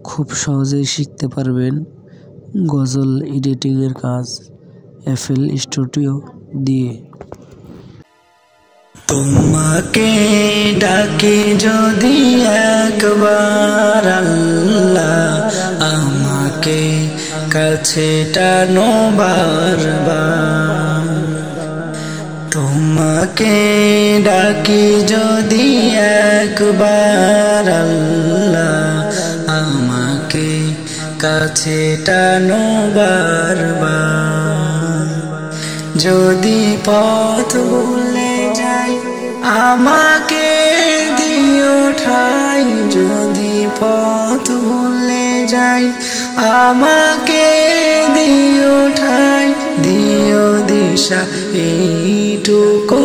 খুব সহজেই শিখতে পারবেন গজল এডিটিংয়ের কাজ FL স্টুডিও দিয়ে। তোমাকে ডাকি যদি একবার আল্লাহ, আমাকে কাছে টানো বারবার। তোমাকে ডাকি যদি একবার আল্লাহ, আমাকে কাছে টানো বারবার। যদি পথ ভুলে যাই আমাকে দিও ঠাই, যদি পথ ভুলে যাই আমাকে দিও ঠাই, দিও দিশা এইটুকু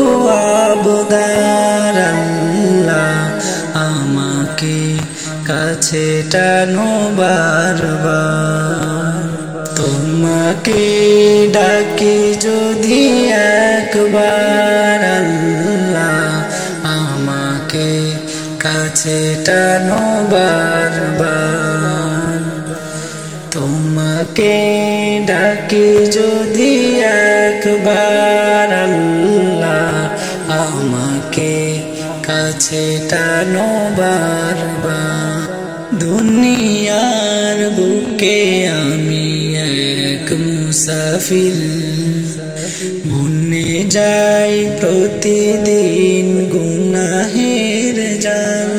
আবদার আল্লাহ, আমাকে কাছে টানো বারবার। তোমাকে ডাকি যদি একবার আল্লাহ, আমাকে কাছে টানো বারবার। তোমাকে ডাকি যদি একবার আল্লাহ, আমাকে কাছে টানো বারবার। দুনিয়ার বুকে আমি এক মুসাফির, ভুলে যাই প্রতিদিন গুনাহের জাল।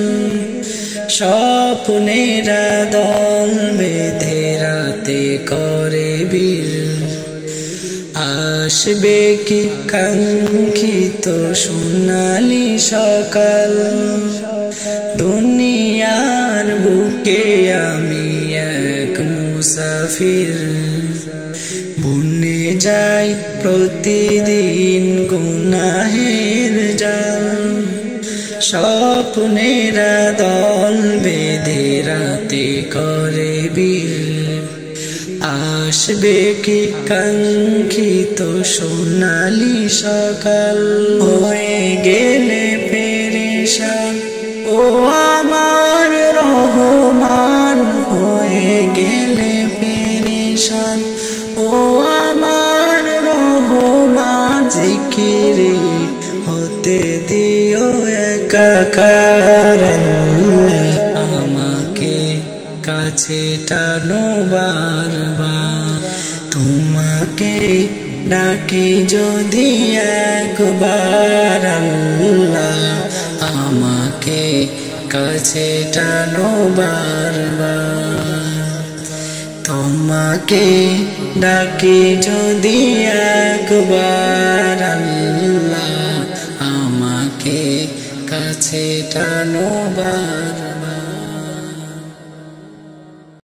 স্বপ্নেরা দল বেঁধে রাতে করে বীর, আসবে কি কাঙ্ক্ষিত সোনালি সকাল। দুনিয়ার বুকে আমি এক মুসাফির, ভুলে যাই প্রতিদিন গুনাহের জাল। স্বপ্নেরা দল বেঁধে রাতে করে বীর, আসবে কি কাঙ্ক্ষিত সোনালি সকাল। হয়ে গেলে পেরেশান ও আমার রহমান, হয়ে গেলে পেরেশান ও আমার রহমান। জিকিরে হতে দিও একাকার, আমাকে কাছে টানো বারবার। তোমাকে ডাকি যদি একবার আল্লাহ, আমাকে কাছে টানো বারবার। তোমাকে ডাকি যদি একবার আল্লাহ, আমাকে কাছে টানো বারবার।